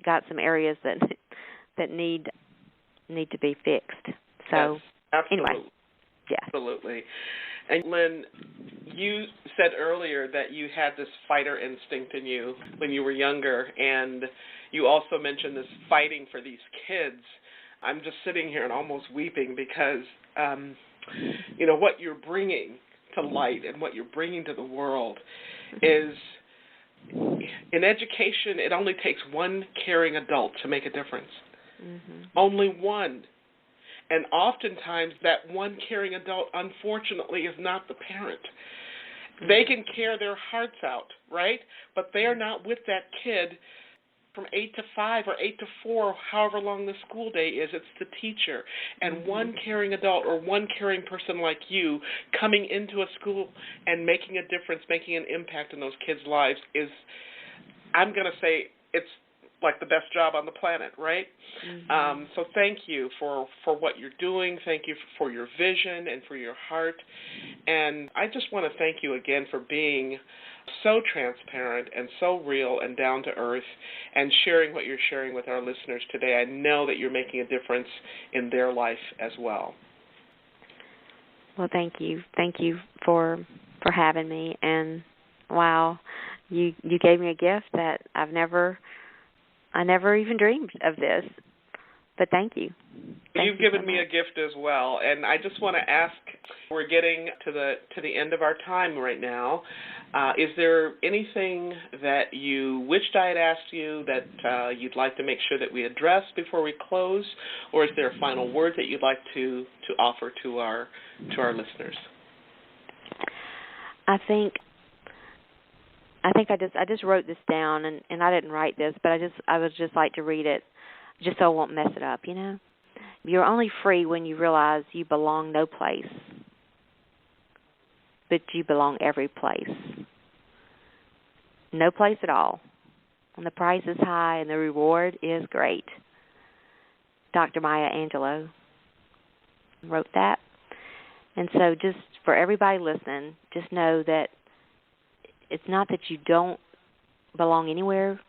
got some areas that need to be fixed. So, yes, absolutely. Anyway, yeah. Absolutely. And Lynne, you said earlier that you had this fighter instinct in you when you were younger, and you also mentioned this fighting for these kids. I'm just sitting here and almost weeping because, what you're bringing to light and what you're bringing to the world is, in education, it only takes one caring adult to make a difference. Mm-hmm. Only one. And oftentimes that one caring adult, unfortunately, is not the parent. They can care their hearts out, right? But they are not with that kid from 8 to 5 or 8 to 4, however long the school day is. It's the teacher. And one caring adult or one caring person like you coming into a school and making a difference, making an impact in those kids' lives is, I'm going to say, it's like the best job on the planet, right? Mm-hmm. So thank you for what you're doing. Thank you for your vision and for your heart. And I just want to thank you again for being so transparent and so real and down to earth and sharing what you're sharing with our listeners today. I know that you're making a difference in their life as well. Well, thank you. Thank you for having me. And, wow, you gave me a gift that I never even dreamed of this, but thank you. You've given me a gift as well, and I just want to ask, we're getting to the end of our time right now. Is there anything that you wished I had asked you that you'd like to make sure that we address before we close, or is there a final word that you'd like to offer to our listeners? I think I just wrote this down, and I didn't write this, but I would just like to read it, just so I won't mess it up. You're only free when you realize you belong no place, but you belong every place. No place at all. And the price is high, and the reward is great. Dr. Maya Angelou wrote that. And so, just for everybody listening, just know that it's not that you don't belong anywhere.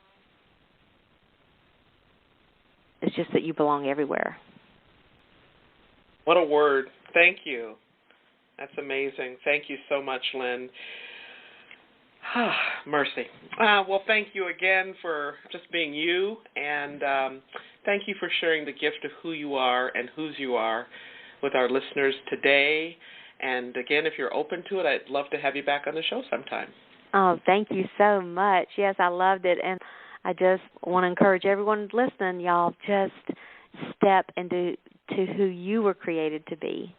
It's just that you belong everywhere. What a word. Thank you. That's amazing. Thank you so much, Lynne. Mercy. Well, thank you again for just being you, and thank you for sharing the gift of who you are and whose you are with our listeners today. And again, if you're open to it, I'd love to have you back on the show sometime. Oh, thank you so much. Yes, I loved it, and I just want to encourage everyone listening, y'all, just step into who you were created to be,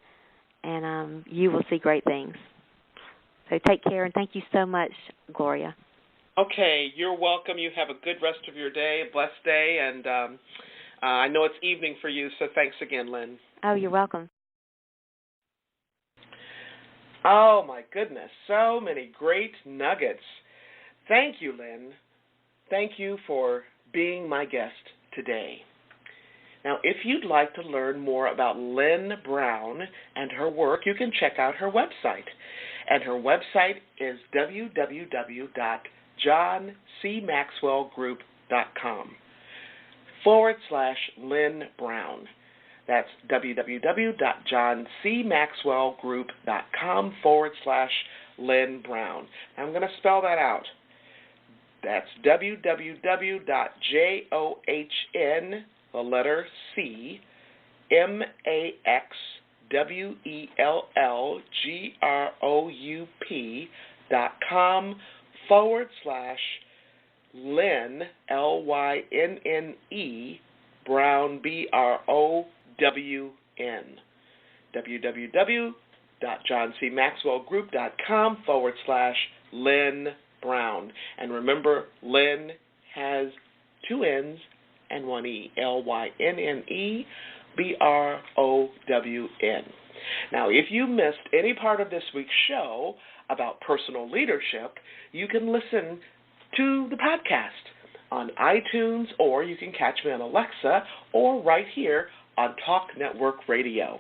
and you will see great things. So take care, and thank you so much, Gloria. Okay, you're welcome. You have a good rest of your day, a blessed day, and I know it's evening for you, so thanks again, Lynne. Oh, you're welcome. Oh, my goodness, so many great nuggets. Thank you, Lynne. Thank you for being my guest today. Now, if you'd like to learn more about Lynne Brown and her work, you can check out her website. And her website is www.johncmaxwellgroup.com/Lynne Brown. That's www.johncmaxwellgroup.com/Lynne Brown. I'm going to spell that out. That's www.john, the letter C, maxwellgroup.com/Lynne, Lynne, Brown, BROWN. www.johncmaxwellgroup.com/Lynne Brown. And remember, Lynne has 2 N's and 1 E, LYNNE, BROWN. Now, if you missed any part of this week's show about personal leadership, you can listen to the podcast on iTunes, or you can catch me on Alexa, or right here on Talk Network Radio.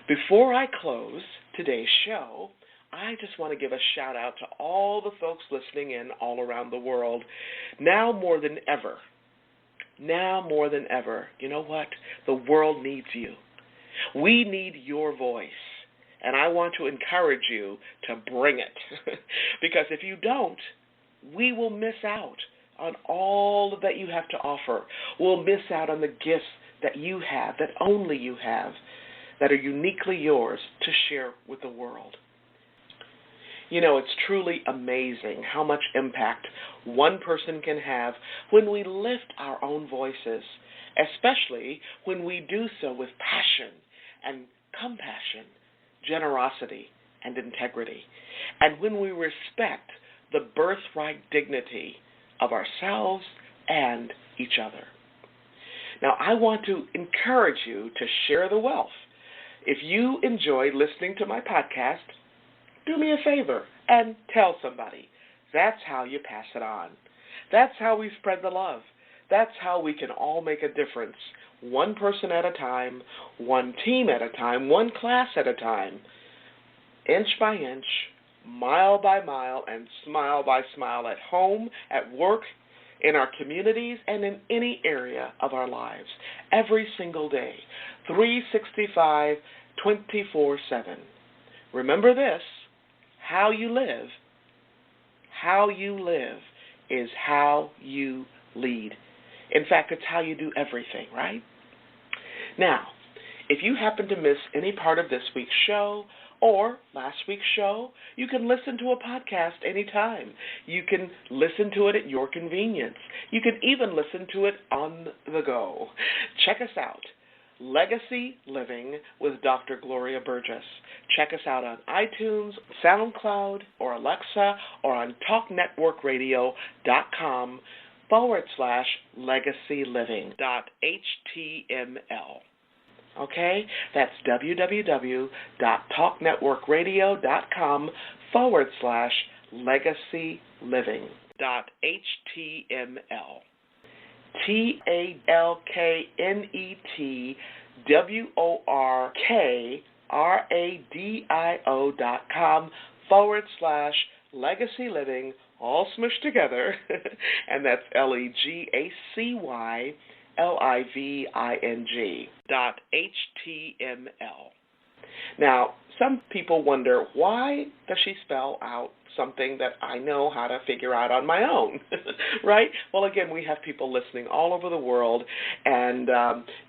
Before I close today's show, I just want to give a shout out to all the folks listening in all around the world. Now more than ever, you know what? The world needs you. We need your voice, and I want to encourage you to bring it. Because if you don't, we will miss out on all that you have to offer. We'll miss out on the gifts that you have, that only you have, that are uniquely yours to share with the world. You know, it's truly amazing how much impact one person can have when we lift our own voices, especially when we do so with passion and compassion, generosity and integrity, and when we respect the birthright dignity of ourselves and each other. Now, I want to encourage you to share the wealth. If you enjoy listening to my podcast, do me a favor and tell somebody. That's how you pass it on. That's how we spread the love. That's how we can all make a difference, one person at a time, one team at a time, one class at a time, inch by inch, mile by mile, and smile by smile at home, at work, in our communities, and in any area of our lives, every single day, 365, 24/7. Remember this, how you live is how you lead. In fact, it's how you do everything, right? Now, if you happen to miss any part of this week's show or last week's show, you can listen to a podcast anytime. You can listen to it at your convenience. You can even listen to it on the go. Check us out, Legacy Living with Dr. Gloria Burgess. Check us out on iTunes, SoundCloud, or Alexa, or on talknetworkradio.com/legacyliving.html. Okay? That's www.talknetworkradio.com/legacyliving.html. talknetworkradio.com/legacyliving, all smushed together, and that's LEGACYLIVING.html. Now, some people wonder, why does she spell out something that I know how to figure out on my own, right? Well, again, we have people listening all over the world, and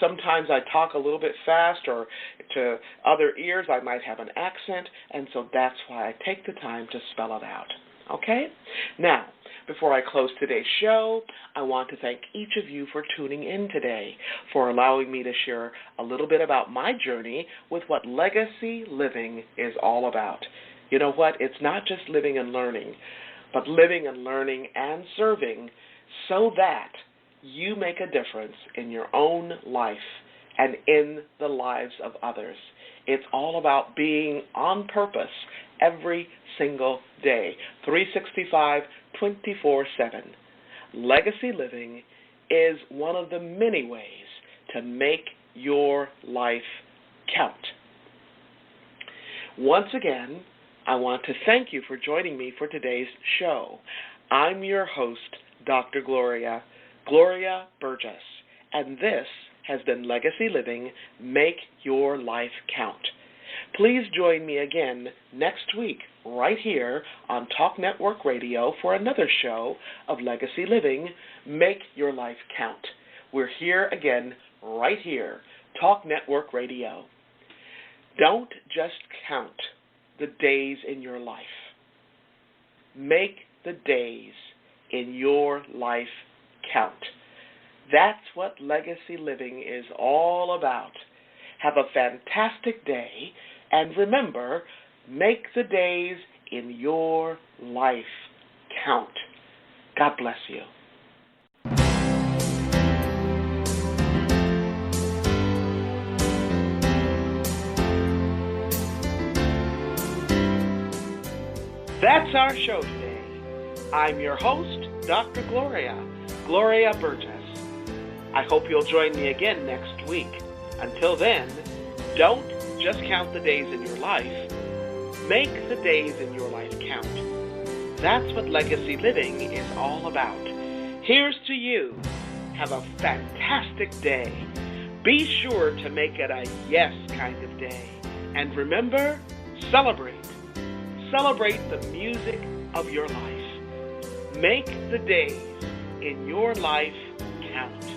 sometimes I talk a little bit fast, or to other ears I might have an accent, and so that's why I take the time to spell it out, okay? Now, before I close today's show, I want to thank each of you for tuning in today, for allowing me to share a little bit about my journey with what legacy living is all about. You know what? It's not just living and learning, but living and learning and serving so that you make a difference in your own life and in the lives of others. It's all about being on purpose every single day, 365, 24/7. Legacy living is one of the many ways to make your life count. Once again, I want to thank you for joining me for today's show. I'm your host, Dr. Gloria Burgess, and this has been Legacy Living, Make Your Life Count. Please join me again next week right here on Talk Network Radio for another show of Legacy Living, Make Your Life Count. We're here again right here, Talk Network Radio. Don't just count the days in your life. Make the days in your life count. That's what legacy living is all about. Have a fantastic day, and remember, make the days in your life count. God bless you. That's our show today. I'm your host, Dr. Gloria Burgess. I hope you'll join me again next week. Until then, don't just count the days in your life. Make the days in your life count. That's what legacy living is all about. Here's to you. Have a fantastic day. Be sure to make it a yes kind of day. And remember, celebrate. Celebrate the music of your life. Make the days in your life count.